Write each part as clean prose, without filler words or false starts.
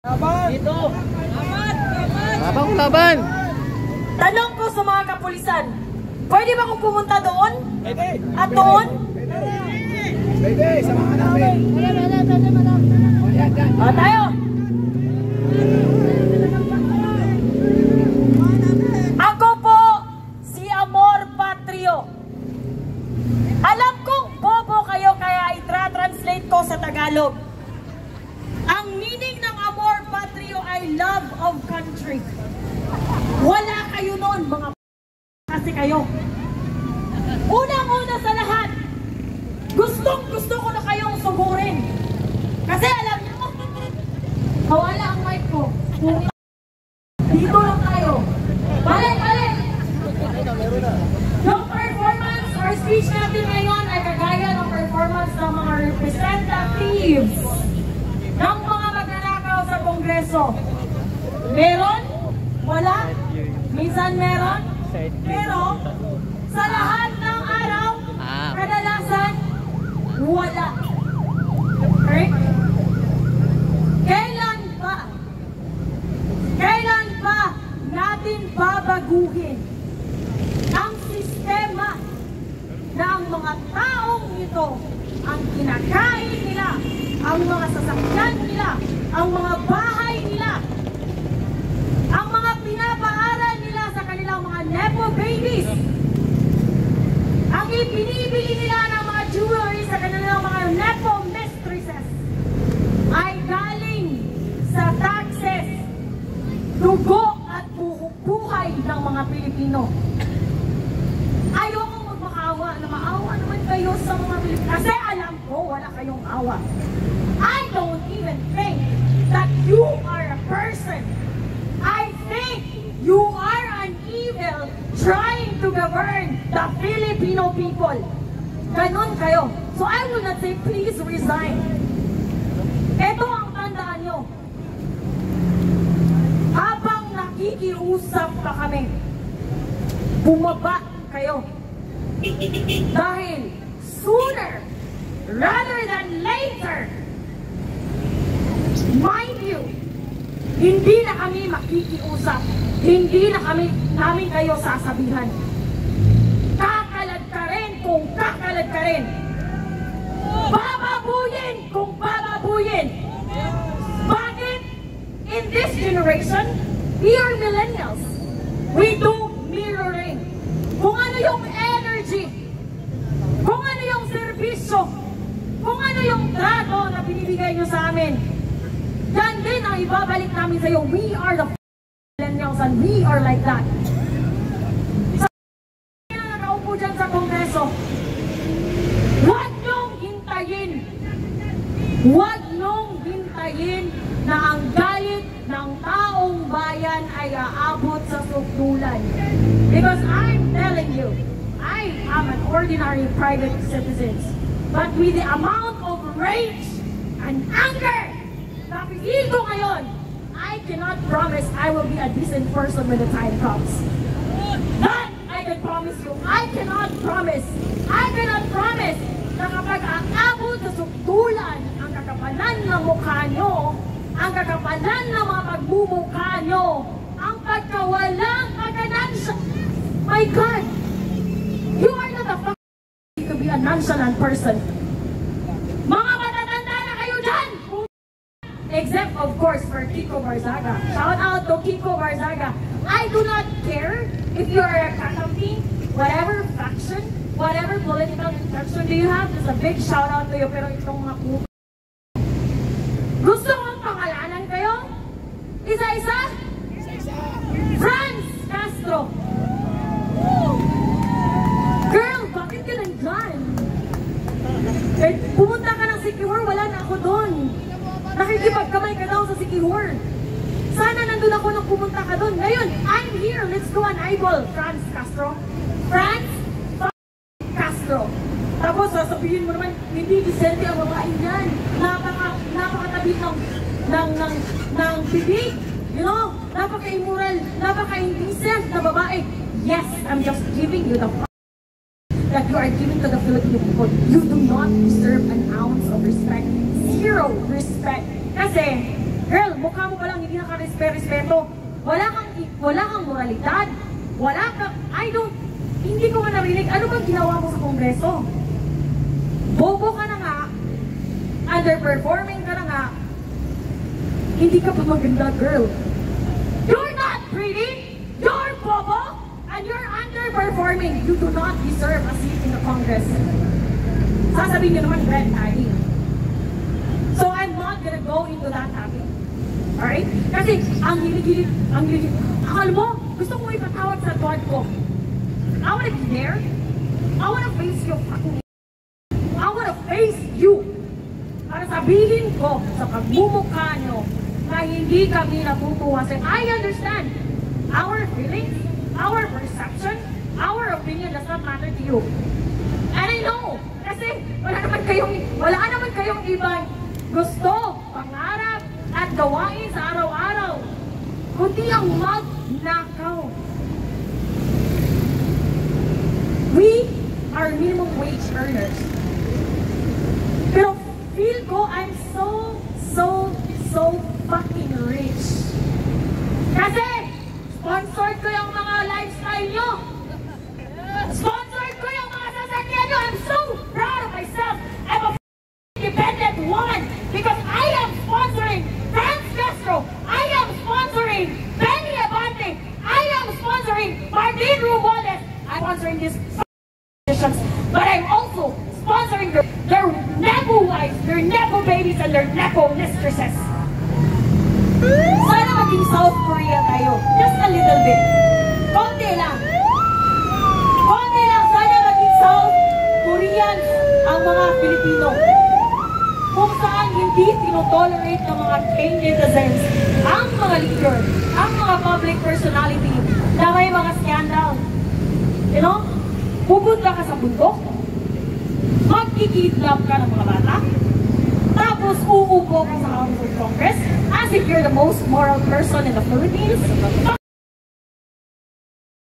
Laban! Dito! Laban ko, laban! Tanong ko sa mga kapulisan, pwede ba kung pumunta doon? Pwede! At doon? Pwede! Samahan namin! O, tayo! Ako po si Amor Patrio. Alam kong bobo kayo kaya itra-translate ko sa Tagalog. Ang meaning ng Amor Patrio ay love of country. Wala kayo noon mga kasi kayo. Unang-una sa lahat, gustong-gusto ko na kayong sugurin. Kasi alam niyo, nawala ang mic ko. Dito lang tayo. Balik! Yung performance or speech natin ngayon ay kagaya ng performance ng mga representatives ng mga magnanakaw sa Kongreso. Meron? Wala? Minsan meron? Pero sa lahat ng araw, kadalasan, wala. Okay? Kailan ba natin babaguhin ang sistema na ang mga taong ito ang kinakain nila, ang mga sasakyan nila, ang mga bahay nila, ang mga pinapaaral nila sa kanilang mga nepo babies, ang ipinibili nila ng mga jewelry sa kanilang mga nepo mistresses ay galing sa taxes, dugo at buhay ng mga Pilipino. Ayoko magmakaawa na maawa naman kayo sa mga Pilipino kasi alam ko wala kayong awa. I don't even think that you are a person. I think you are an evil trying to govern the Filipino people. Ganon kayo. So I will not say please resign. Ito ang tandaan nyo. Habang nakikiusap pa kami, bumaba kayo. Dahil sooner rather than later, mind you, hindi na kami makikiusap. Hindi na namin kayo sasabihan. Kakalad ka rin kung kakalad ka rin. Bababuyin kung bababuyin. Bakit? In this generation, we are millennials. We do mirroring. Kung ano yung energy, kung ano yung serbisyo, kung ano yung trato na binibigay nyo sa amin, yan din ang ibabalik namin sa iyo. We are the millennials and we are like that. Sa na nakaupo dyan sa Kongreso, huwag nyong hintayin na ang galit ng taong bayan ay aabot sa sukdulan. Because I'm telling you, I am an ordinary private citizen. But with the amount of rage and anger na pipil ko ngayon, I cannot promise I will be a decent person when the time comes. That I can promise you. I cannot promise na kapag aabot sa sukdulan ang kakapalan ng mukha nyo, ang kakapalan ng mga pagmumukha nyo, ang pagkawalang kaganansya. My God! You are not a fucking to be a nonchalant person. Mga matatanda na kayo dyan! Except, of course, for Kiko Barzaga. Shout out to Kiko Barzaga. I do not care if you are a kakampi, whatever faction, whatever political intention do you have, just a big shout out to you. Pero itong mga kupa. Gusto kong pangalanan kayo? Isa-isa? Franz Castro. Girl, bakit ka nandyan? Eh, pumunta ka ng Sikihor, wala na ako doon. Nakikipagkamay ka daw sa Sikihor. Sana nandun ako nung pumunta ka doon. Ngayon, I'm here. Let's go and eyeball Franz Castro. Franz Castro. Tapos sasabihin mo naman, hindi disente ang babae niyan. Napakatabi ng bibig. You know, napaka-immoral, napaka-indecent na babae. Yes, I'm just giving you the that you are giving to the Filipino people. You do not deserve an ounce of respect. Zero respect. Kasi Girl, mukha mo palang hindi naka-respeto. Wala kang moralidad. Hindi ko nga narinig. Ano bang ginawa mo sa Kongreso? Bobo ka na nga. Underperforming ka na nga. Hindi ka pa maganda, girl. You're not pretty. You're bobo. And you're underperforming. You do not deserve a seat in the Congress. Sasabihin niyo naman, red tagging. So I'm not gonna go into that topic. Alright? Kasi ang hilig. Akala mo, gusto ko ipatawag sa God ko. I wanna be there. I wanna face your fucking I wanna face you. Para sabihin ko sa pagmumukha nyo na hindi kami natutuwa sa I understand our feelings, our perception, our opinion does not matter to you. And I know, kasi wala naman kayong ibang gusto, pangarap, at gawain sa araw-araw. Kundi ang magnakaw. We are minimum wage earners. Pero feel ko, I'm so fucking rich. Kasi, sponsored ko yung mga lifestyle nyo. Sponsored ko yung mga sasakyan nyo. I'm so proud of myself. I'm a independent woman because I am sponsoring Franz Castro. I am sponsoring Benny Abante. I am sponsoring Martin Romualdez. I'm sponsoring these politicians, but I'm also sponsoring their nepo wives, their nepo babies, and their nepo mistresses. Sana maging South Korea tayo. Just a little bit. Konti lang. Sana maging South Koreans ang mga Pilipino. Kung saan hindi tinotolerate ng mga K-netizens ang mga leader, ang mga public personality na may mga scandal. You know? Pupunta ka sa bundok, magkikidnap ka ng mga bata, tapos uupo ka sa House of Congress as if you're the most moral person in the Philippines.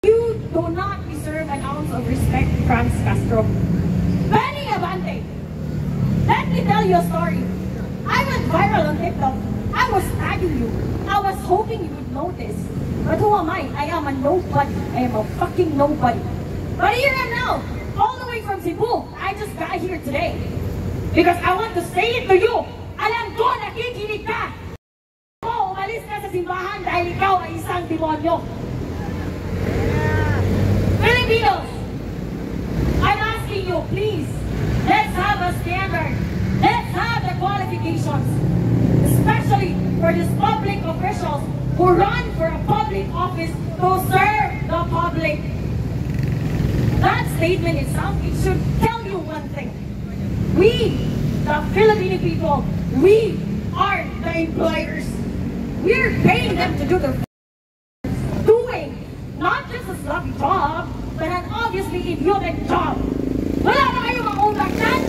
You do not deserve an ounce of respect, Franz Castro. Benny Abante, let me tell you a story. I went viral on TikTok. I was tagging you. I was hoping you would notice. But who am I? I am a nobody. I am a fucking nobody. But here I am now, all the way from Cebu. I just got here today. Because I want to say it to you. Alam ko, nakikinig ka. Umalis ka sa simbahan dahil ikaw ay isang demonyo. Filipinos, I'm asking you, please, let's have a standard. Let's have the qualifications. Especially for these public officials who run for a public office to serve the public. That statement itself, it should tell you one thing. We, the Filipino people, we are the employers. We're paying them to do their doing not just a sloppy job, but an obviously idiotic job. Wala na kayong mga utak dyan?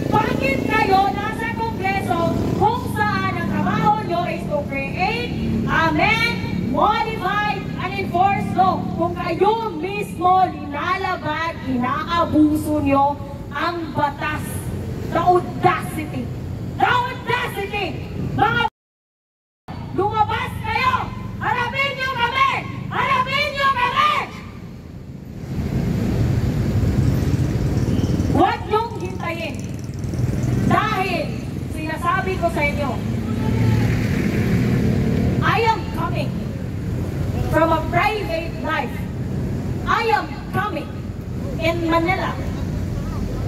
Bakit kayo nasa Kongreso kung saan ang trabaho nyo is to create, amend, modify, and enforce law? Kung kayo mismo linalabag, inaabuso nyo ang batas. The audacity! The audacity! Mga lumabas kayo! Harapin nyo kami! Harapin nyo kami! Huwag nyong hintayin. Dahil sinasabi ko sa inyo, I am coming from a private life. I am coming in Manila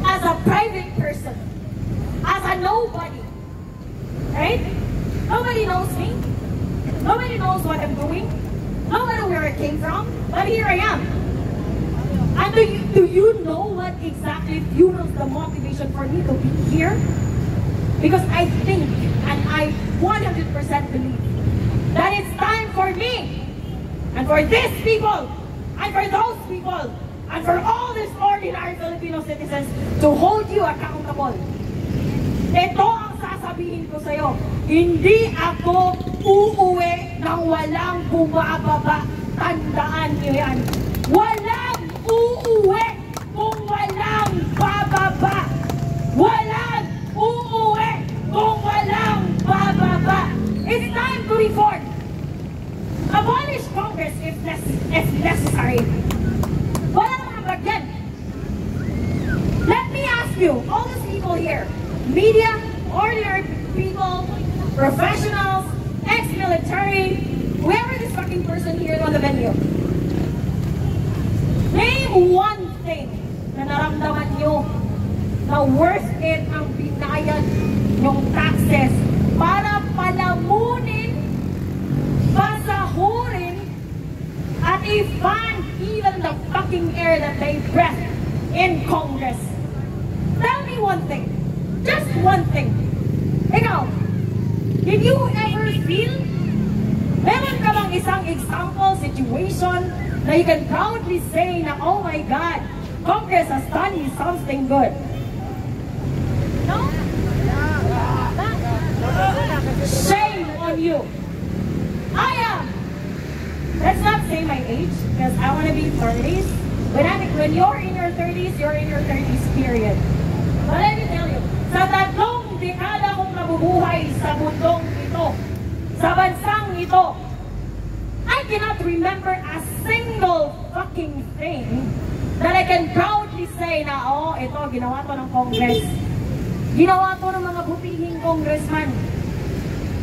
as a private person, as a nobody, right? Nobody knows me. Nobody knows what I'm doing. Nobody knows where I came from, but here I am. And do you know what exactly fuels the motivation for me to be here? Because I think, and I 100% believe, that it's time for me, and for these people, and for those people, and for all these ordinary Filipino citizens to hold you accountable. Ito ang sasabihin ko sa'yo, hindi ako uuwi nang walang bumababa. Tandaan niyo yan. Walang uuwi kung walang bababa. Walang uuwi kung walang bababa. professionals, ex-military, whoever this fucking person here on the venue. Name one thing na naramdaman nyo na worth it ang binayad yung taxes para palamunin, pasahurin, at i-fund even the fucking air that they breathe in Congress. Tell me one thing. Just one thing. Ikaw, did you ever feel meron ka bang isang example situation na you can proudly say na, oh my God, Congress has done you something good? No? Shame on you. I am. Let's not say my age, because I want to be 30s. When you're in your 30s, you're in your 30s period. But let me tell you, sa tatlong dekada kong nabubuhay sa mundong ito, sa bansang ito, I cannot remember a single fucking thing that I can proudly say na, oh, ito, ginawa to ng Congress. Ginawa to ng mga butihing congressman.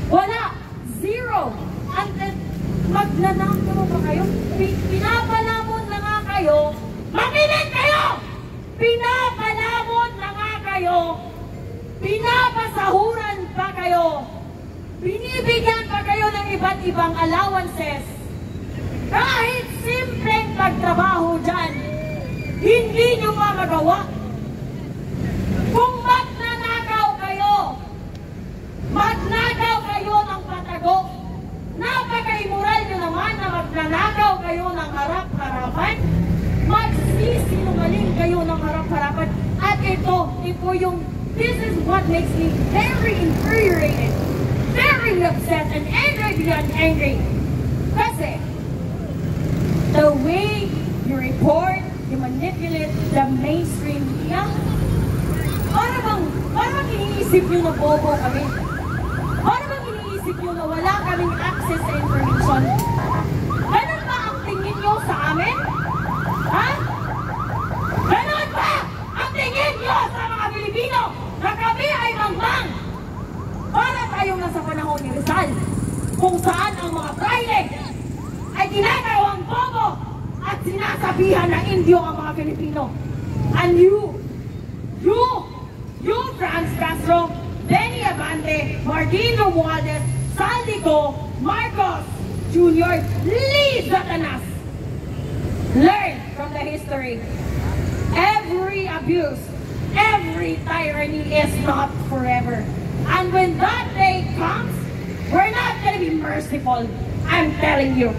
Wala. Zero. And then, magnanakaw ba kayo? Pinapalamon na nga kayo. Makinig kayo! Pinapalamon na nga kayo. Pinapasahuran pa kayo. Binibigyan pa kayo ng iba't ibang allowances. Kahit simpleng pagtrabaho dyan, hindi nyo pa magawa. Kung magnanakaw kayo ng patago, napaka-immoral nyo naman na magnanakaw kayo ng harap-harapan, magsisinungaling kayo ng harap-harapan, at ito yung, this is what makes me very infuriated, very upset, and angry beyond angry. Kasi, the way you report, you manipulate the mainstream media, parang iniisip nyo na bobo kami. Parang iniisip nyo na wala kaming access sa information. Ganun ba ang tingin nyo sa amin? Ha? Ganun ba ang tingin nyo sa mga Pilipino na kami ay mangbang? Para tayong nasa panahon ni Rizal, kung saan ang mga Friday ay ginagawang bobo at sinasabihan na Indio ang mga Pilipino. And you, Franz Castro, Benny Abante, Martin Romualdez, Saldico, Marcos Jr., Lee Satanas. Learn from the history. Every abuse, every tyranny is not forever. And when that day comes, we're not going to be merciful. I'm telling you.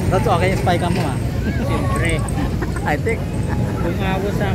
That's okay yung spy cam mo ah. Siyempre, I think. kung ako sa